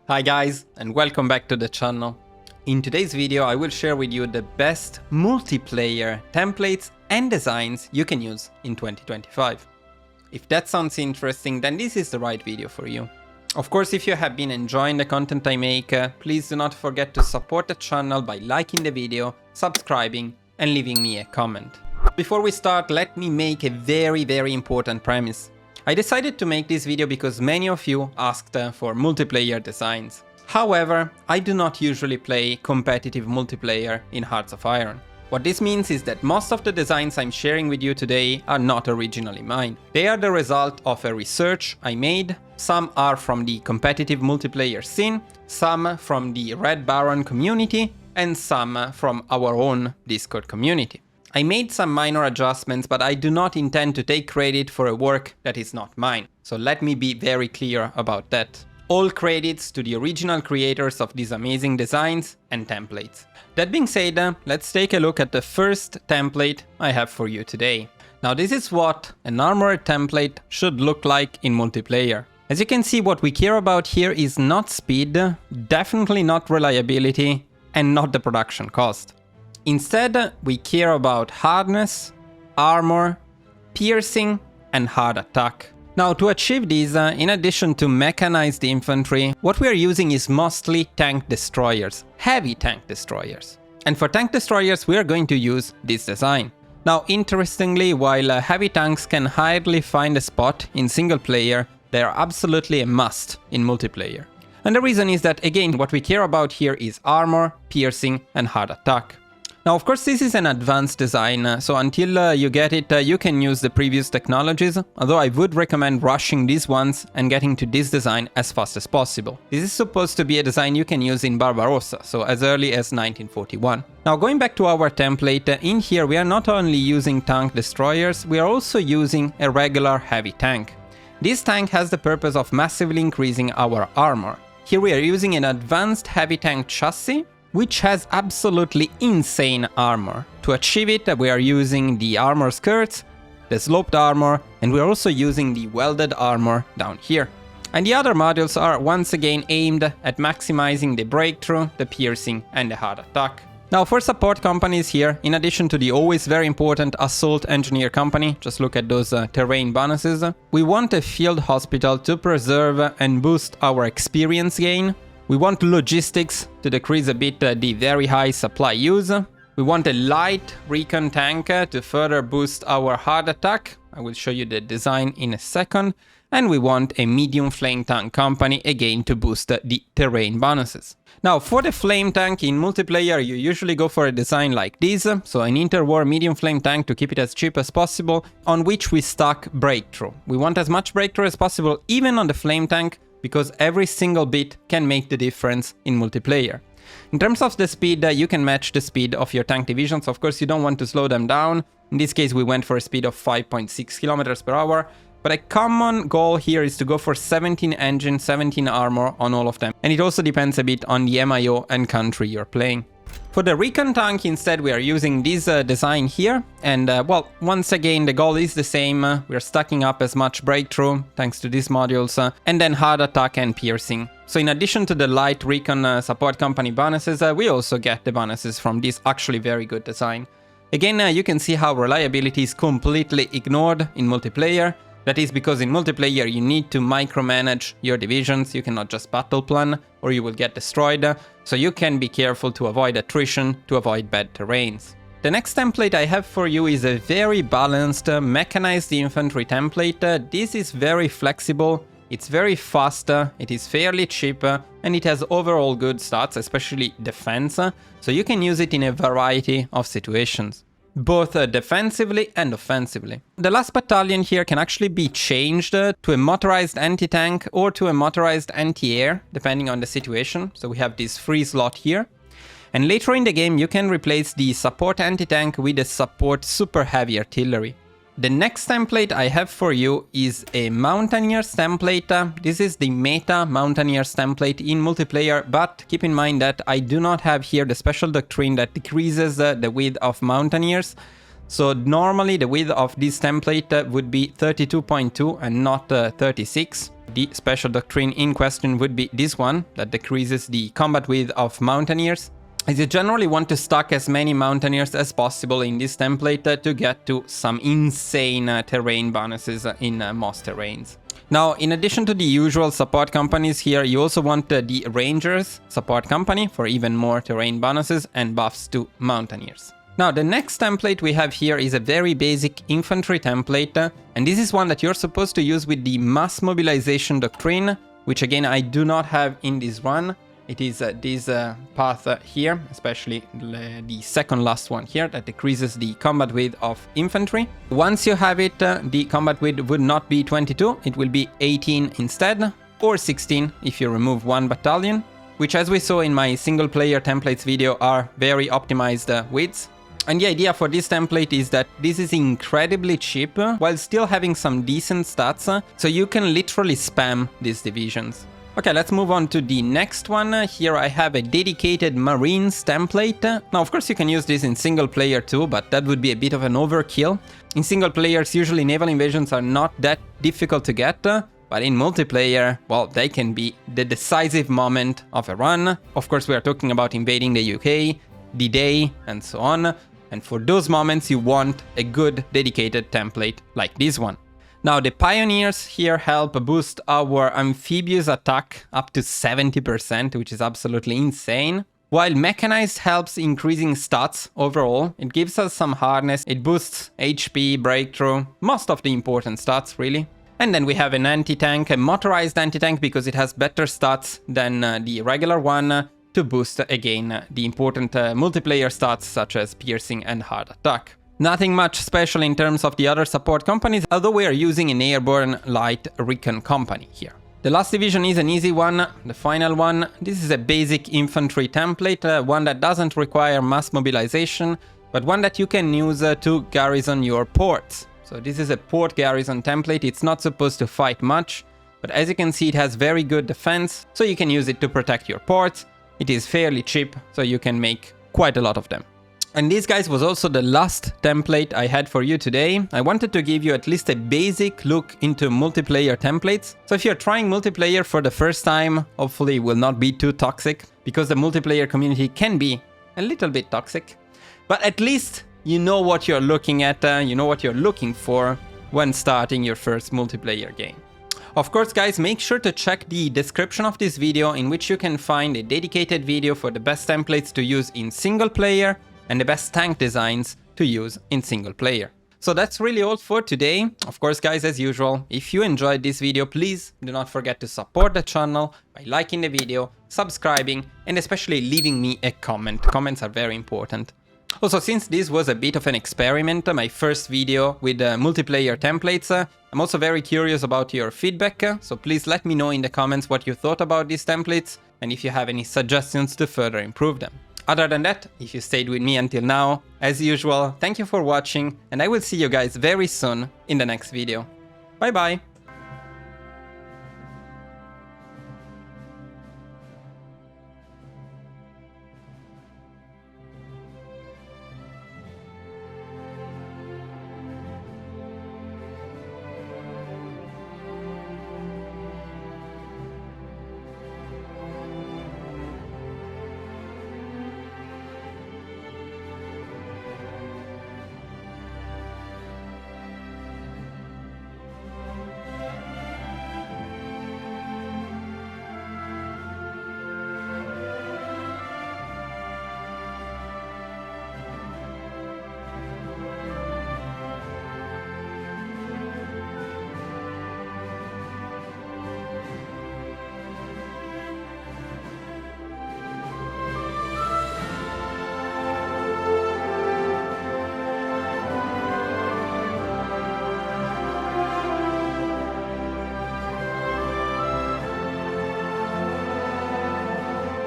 Hi guys, and welcome back to the channel. In today's video I will share with you the best multiplayer templates and designs you can use in 2025. If that sounds interesting, then this is the right video for you. Of course, if you have been enjoying the content I make, please do not forget to support the channel by liking the video, subscribing and leaving me a comment. Before we start, let me make a very important premise. I decided to make this video because many of you asked for multiplayer designs. However, I do not usually play competitive multiplayer in Hearts of Iron. What this means is that most of the designs I'm sharing with you today are not originally mine. They are the result of a research I made. Some are from the competitive multiplayer scene, some from the Red Baron community, and some from our own Discord community. I made some minor adjustments, but I do not intend to take credit for a work that is not mine. So let me be very clear about that. All credits to the original creators of these amazing designs and templates. That being said, let's take a look at the first template I have for you today. Now this is what an armored template should look like in multiplayer. As you can see, what we care about here is not speed, definitely not reliability, and not the production cost. Instead, we care about hardness, armor, piercing, and hard attack. Now, to achieve these, in addition to mechanized infantry, what we are using is mostly tank destroyers, heavy tank destroyers. And for tank destroyers, we are going to use this design. Now, interestingly, while heavy tanks can hardly find a spot in single player, they are absolutely a must in multiplayer. And the reason is that, again, what we care about here is armor, piercing, and hard attack. Now, of course, this is an advanced design, so until you get it, you can use the previous technologies, although I would recommend rushing these ones and getting to this design as fast as possible. This is supposed to be a design you can use in Barbarossa, so as early as 1941. Now, going back to our template, in here we are not only using tank destroyers, we are also using a regular heavy tank. This tank has the purpose of massively increasing our armor. Here we are using an advanced heavy tank chassis, which has absolutely insane armor. To achieve it, we are using the armor skirts, the sloped armor, and we're also using the welded armor down here. And the other modules are once again aimed at maximizing the breakthrough, the piercing, and the hard attack. Now, for support companies here, in addition to the always very important assault engineer company, just look at those terrain bonuses, we want a field hospital to preserve and boost our experience gain. We want logistics to decrease a bit the very high supply use. We want a light Recon tank to further boost our hard attack. I will show you the design in a second. And we want a medium flame tank company again to boost the terrain bonuses. Now, for the flame tank in multiplayer, you usually go for a design like this. So an interwar medium flame tank to keep it as cheap as possible, on which we stack breakthrough. We want as much breakthrough as possible, even on the flame tank, because every single bit can make the difference in multiplayer. In terms of the speed, you can match the speed of your tank divisions. Of course, you don't want to slow them down. In this case, we went for a speed of 5.6 kilometers per hour. But a common goal here is to go for 17 engine, 17 armor on all of them. And it also depends a bit on the MIO and country you're playing. For the Recon tank, instead, we are using this design here. And well, once again, the goal is the same. We're stacking up as much breakthrough, thanks to these modules, and then hard attack and piercing. So in addition to the light Recon support company bonuses, we also get the bonuses from this actually very good design. Again, you can see how reliability is completely ignored in multiplayer. That is because in multiplayer you need to micromanage your divisions, you cannot just battle plan or you will get destroyed, so you can be careful to avoid attrition, to avoid bad terrains. The next template I have for you is a very balanced mechanized infantry template. This is very flexible, it's very fast, it is fairly cheap, and it has overall good stats, especially defense, so you can use it in a variety of situations, both defensively and offensively. The last battalion here can actually be changed to a motorized anti-tank or to a motorized anti-air, depending on the situation. So we have this free slot here. And later in the game, you can replace the support anti-tank with a support super heavy artillery. The next template I have for you is a Mountaineers template. This is the meta Mountaineers template in multiplayer, but keep in mind that I do not have here the special doctrine that decreases the width of Mountaineers. So normally the width of this template would be 32.2 and not 36. The special doctrine in question would be this one, that decreases the combat width of Mountaineers, as you generally want to stock as many Mountaineers as possible in this template to get to some insane terrain bonuses in most terrains. Now, in addition to the usual support companies here, you also want the Rangers support company for even more terrain bonuses and buffs to Mountaineers. Now, the next template we have here is a very basic infantry template, and this is one that you're supposed to use with the mass mobilization doctrine, which again I do not have in this run. It is this path here, especially the second last one here, that decreases the combat width of infantry. Once you have it, the combat width would not be 22, it will be 18 instead, or 16 if you remove one battalion, which, as we saw in my single player templates video, are very optimized widths. And the idea for this template is that this is incredibly cheap while still having some decent stats, so you can literally spam these divisions. Okay, let's move on to the next one. Here I have a dedicated Marines template. Now, of course, you can use this in single player too, but that would be a bit of an overkill. In single players, usually naval invasions are not that difficult to get, but in multiplayer, well, they can be the decisive moment of a run. Of course, we are talking about invading the UK, D-Day, and so on. And for those moments, you want a good dedicated template like this one. Now, the Pioneers here help boost our amphibious attack up to 70%, which is absolutely insane. While Mechanized helps increasing stats overall, it gives us some hardness, it boosts HP, breakthrough, most of the important stats really. And then we have an anti-tank, a motorized anti-tank, because it has better stats than the regular one, to boost again the important multiplayer stats such as piercing and hard attack. Nothing much special in terms of the other support companies, although we are using an airborne light Recon company here. The last division is an easy one, the final one. This is a basic infantry template, one that doesn't require mass mobilization, but one that you can use to garrison your ports. So this is a port garrison template. It's not supposed to fight much, but as you can see, it has very good defense, so you can use it to protect your ports. It is fairly cheap, so you can make quite a lot of them. And this, guys, was also the last template I had for you today. I wanted to give you at least a basic look into multiplayer templates. So if you're trying multiplayer for the first time, hopefully it will not be too toxic, because the multiplayer community can be a little bit toxic. But at least you know what you're looking at, you know what you're looking for when starting your first multiplayer game. Of course, guys, make sure to check the description of this video, in which you can find a dedicated video for the best templates to use in single player and the best tank designs to use in single player. So that's really all for today. Of course, guys, as usual, if you enjoyed this video, please do not forget to support the channel by liking the video, subscribing, and especially leaving me a comment. Comments are very important. Also, since this was a bit of an experiment, my first video with multiplayer templates, I'm also very curious about your feedback, so please let me know in the comments what you thought about these templates and if you have any suggestions to further improve them. Other than that, if you stayed with me until now, as usual, thank you for watching, and I will see you guys very soon in the next video. Bye bye!